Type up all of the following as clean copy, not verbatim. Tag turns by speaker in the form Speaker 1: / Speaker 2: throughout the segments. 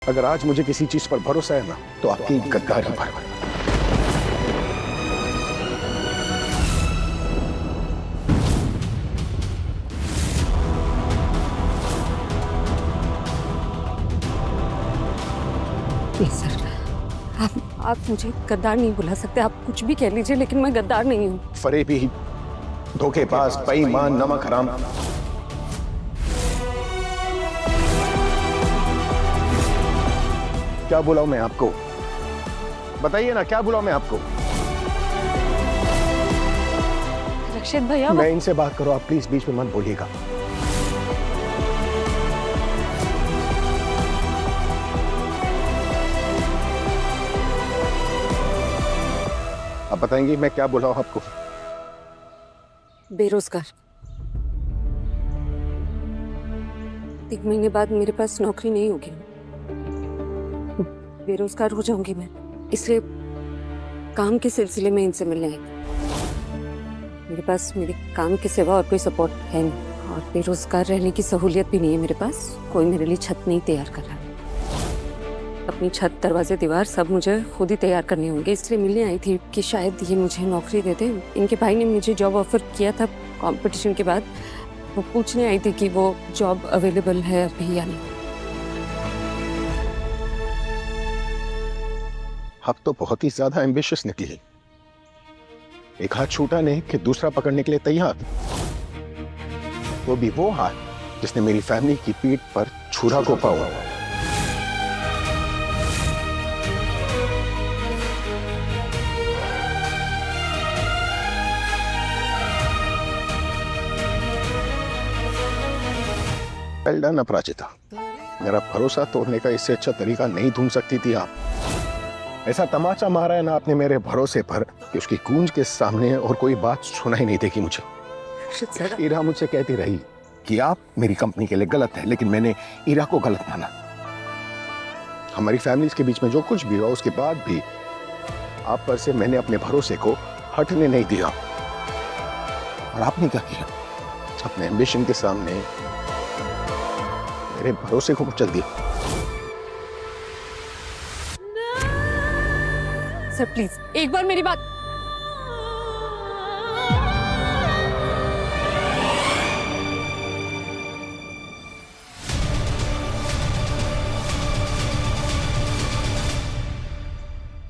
Speaker 1: अगर आज मुझे किसी चीज पर भरोसा है ना, तो आपकी गद्दारी पर।
Speaker 2: नहीं सर, आप मुझे गद्दार नहीं बुला सकते। आप कुछ भी कह लीजिए, लेकिन मैं गद्दार नहीं हूँ।
Speaker 1: फरेबी, धोखेबाज, बेईमान, नमक हराम। क्या बुलाऊं मैं आपको? बताइए ना, क्या बुलाऊं मैं आपको?
Speaker 2: रक्षित भैया,
Speaker 1: मैं इनसे बात करो, आप प्लीज बीच में मत बोलिएगा। आप बताएंगे मैं क्या बुलाऊं आपको?
Speaker 2: बेरोजगार। 1 महीने बाद मेरे पास नौकरी नहीं होगी, बेरोजगार हो जाऊंगी मैं। इसलिए काम के सिलसिले में इनसे मिलने आई। मेरे पास मेरे काम के सिवा और कोई सपोर्ट है नहीं, और बेरोजगार रहने की सहूलियत भी नहीं है मेरे पास। कोई मेरे लिए छत नहीं तैयार कर रहा। अपनी छत, दरवाजे, दीवार सब मुझे खुद ही तैयार करने होंगे। इसलिए मिलने आई थी कि शायद ये मुझे नौकरी दे दे। इनके भाई ने मुझे जॉब ऑफर किया था कंपटीशन के बाद। वो पूछने आई थी कि वो जॉब अवेलेबल है अभी या नहीं।
Speaker 1: आप तो बहुत ही ज्यादा एम्बिशियस निकली। एक हाथ छूटा नहीं कि दूसरा पकड़ने के लिए तैयार। वो भी वो हाथ जिसने मेरी फैमिली की पीठ पर छुरा घोंपा हुआ। वेल डन अपराजिता। मेरा भरोसा तोड़ने का इससे अच्छा तरीका नहीं ढूंढ सकती थी आप। ऐसा तमाचा मारा है ना आपने मेरे भरोसे पर कि उसकी गूंज के सामने और कोई बात सुनाई नहीं देगी मुझे। ईरा मुझसे कहती रही कि आप मेरी कंपनी के लिए गलत है, लेकिन मैंने ईरा को गलत माना। हमारी फैमिलीज के बीच में जो कुछ भी हुआ, उसके बाद भी आप पर से मैंने अपने भरोसे को हटने नहीं दिया। और आपने क्या किया? अपने एम्बिशन के सामने मेरे भरोसे को कुचल दिया।
Speaker 2: सर प्लीज एक बार मेरी बात।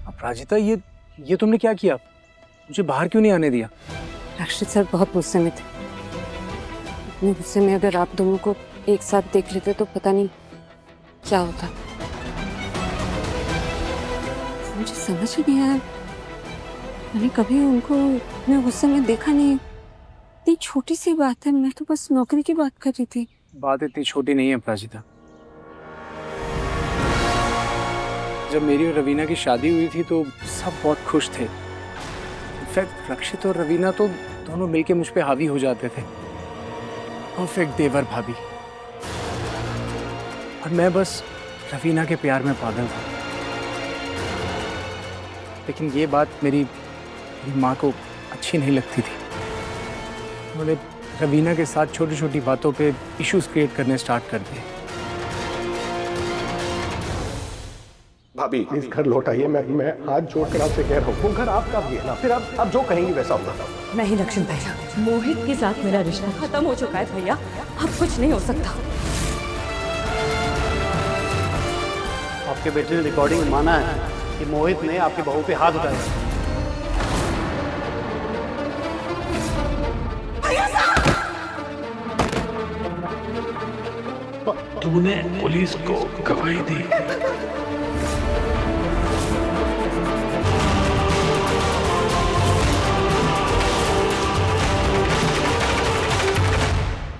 Speaker 3: अपराजिता, ये तुमने क्या किया? मुझे बाहर क्यों नहीं आने दिया?
Speaker 2: रक्षित सर बहुत गुस्से में थे। इतने गुस्से में अगर आप दोनों को एक साथ देख लेते तो पता नहीं क्या होता। मुझे समझ ही नहीं आया, मैंने कभी उनको इतने गुस्से में देखा नहीं। इतनी छोटी सी बात है, मैं तो बस नौकरी की बात कर रही थी।
Speaker 3: बात इतनी छोटी नहीं है अपराजिता। जब मेरी और रवीना की शादी हुई थी तो सब बहुत खुश थे। इनफैक्ट रक्षित और रवीना तो दोनों मिलके मुझ पे हावी हो जाते थे। परफेक्ट देवर भाभी। और मैं बस रवीना के प्यार में पागल था। लेकिन ये बात मेरी माँ को अच्छी नहीं लगती थी। उन्होंने रवीना के साथ छोटी छोटी बातों पे इश्यूज क्रिएट करने स्टार्ट कर दिए।
Speaker 1: भाभी प्लीज घर लौट आइए। मैं हाथ जोड़कर आपसे कह रहा हूँ, वो घर आपका भी है ना। फिर आप जो कहेंगी वैसा होगा।
Speaker 2: नहीं रक्षित भैया, मोहित के साथ मेरा रिश्ता खत्म हो चुका है भैया। अब कुछ नहीं हो सकता।
Speaker 4: आपके बेटे ने रिकॉर्डिंग में माना है कि मोहित ने आपकी बहू पे हाथ उठाया।
Speaker 5: तूने पुलिस को गवाही दी।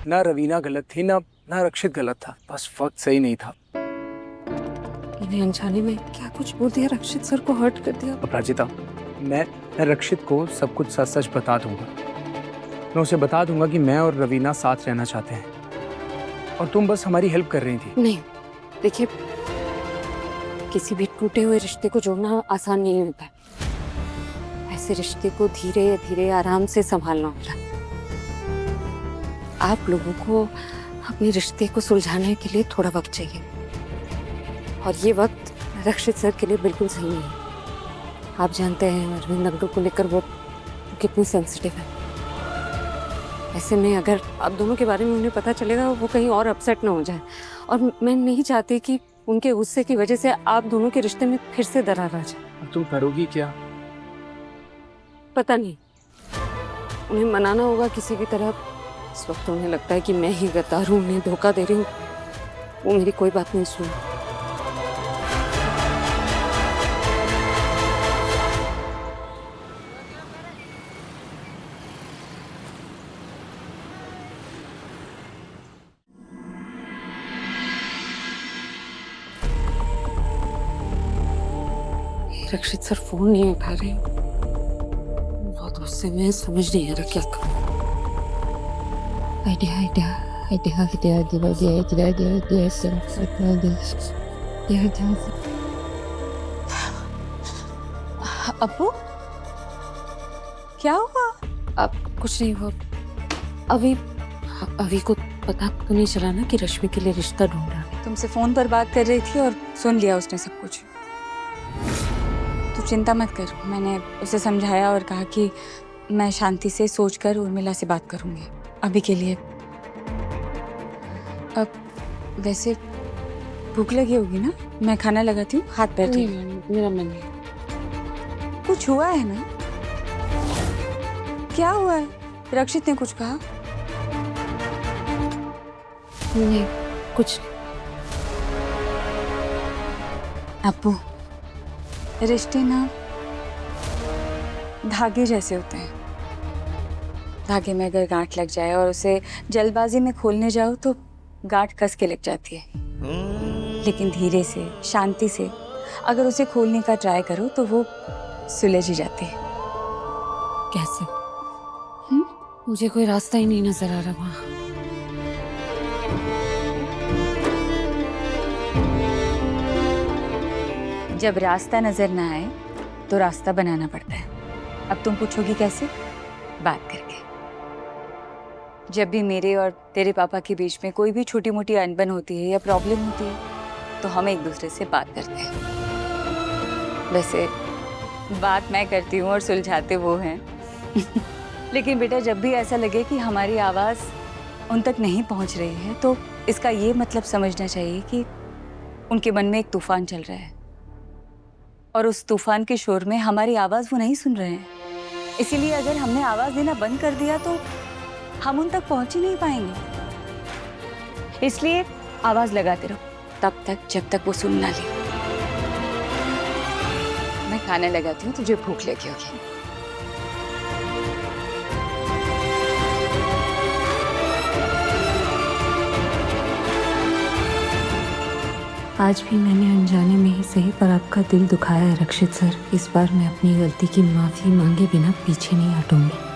Speaker 3: ना रवीना गलत थी, ना रक्षित गलत था। बस वक्त सही नहीं था।
Speaker 2: मैंने अनजाने में क्या कुछ बोल दिया, रक्षित सर को हर्ट कर दिया।
Speaker 3: अपराजिता, मैं रक्षित को सब कुछ सच सच बता दूंगा। मैं उसे बता दूंगा कि मैं और रवीना साथ रहना चाहते हैं और तुम बस हमारी हेल्प कर रही थी।
Speaker 2: नहीं देखिए, किसी भी टूटे हुए रिश्ते को जोड़ना आसान नहीं होता है। ऐसे रिश्ते को धीरे धीरे आराम से संभालना होता है। आप लोगों को अपने रिश्ते को सुलझाने के लिए थोड़ा वक्त चाहिए। और ये वक्त रक्षित सर के लिए बिल्कुल सही नहीं है। आप जानते हैं अरविंद अंकल को लेकर वो कितनी सेंसिटिव है। ऐसे में अगर आप दोनों के बारे में उन्हें पता चलेगा वो कहीं और अपसेट ना हो जाए, और मैं नहीं चाहती कि उनके गुस्से की वजह से आप दोनों के रिश्ते में फिर से दरार आ जाए।
Speaker 3: अब तुम करोगी क्या?
Speaker 2: पता नहीं, उन्हें मनाना होगा किसी भी तरह। इस वक्त उन्हें लगता है कि मैं ही गद्दार हूँ, उन्हें धोखा दे रही हूँ। वो मेरी कोई बात नहीं सुन। रक्षित सर फोन नहीं उठा रहे, बहुत गुस्से में, समझ नहीं आ रहा क्या करूं।
Speaker 6: अप्पू, क्या हुआ?
Speaker 2: अब कुछ नहीं हुआ। अभी अभी को पता तो नहीं चला ना कि रश्मि के लिए रिश्ता ढूंढ रहा है।
Speaker 6: तुमसे फोन पर बात कर रही थी और सुन लिया उसने सब कुछ। तू चिंता मत कर, मैंने उसे समझाया और कहा कि मैं शांति से सोचकर उर्मिला से बात करूंगी अभी के लिए। अब वैसे भूख लगी होगी ना, मैं खाना लगाती हूँ, हाथ पैर धो।
Speaker 2: मेरा मन नहीं।
Speaker 6: कुछ हुआ है ना? क्या हुआ है? रक्षित ने कुछ कहा?
Speaker 2: नहीं, कुछ नहीं।
Speaker 6: अप्पू, रिश्ते ना धागे जैसे होते हैं। धागे में अगर गांठ लग जाए और उसे जल्दबाजी में खोलने जाओ तो गांठ कस के लग जाती है, लेकिन धीरे से, शांति से अगर उसे खोलने का ट्राई करो तो वो सुलझ ही जाती है।
Speaker 2: कैसे? मुझे कोई रास्ता ही नहीं नजर आ रहा वहाँ।
Speaker 6: जब रास्ता नजर ना आए तो रास्ता बनाना पड़ता है। अब तुम पूछोगी कैसे? बात करके। जब भी मेरे और तेरे पापा के बीच में कोई भी छोटी मोटी अनबन होती है या प्रॉब्लम होती है तो हम एक दूसरे से बात करते हैं। वैसे बात मैं करती हूँ और सुलझाते वो हैं। लेकिन बेटा, जब भी ऐसा लगे कि हमारी आवाज़ उन तक नहीं पहुँच रही है तो इसका ये मतलब समझना चाहिए कि उनके मन में एक तूफान चल रहा है और उस तूफान के शोर में हमारी आवाज़ वो नहीं सुन रहे हैं। इसीलिए अगर हमने आवाज़ देना बंद कर दिया तो हम उन तक पहुंच ही नहीं पाएंगे। इसलिए आवाज़ लगाते रहो तब तक जब तक वो सुन ना ले। मैं खाना लगाती हूँ, तुझे भूख लगी होगी।
Speaker 2: आज भी मैंने अनजाने में ही सही पर आपका दिल दुखाया है रक्षित सर। इस बार मैं अपनी गलती की माफ़ी मांगे बिना पीछे नहीं हटूंगी।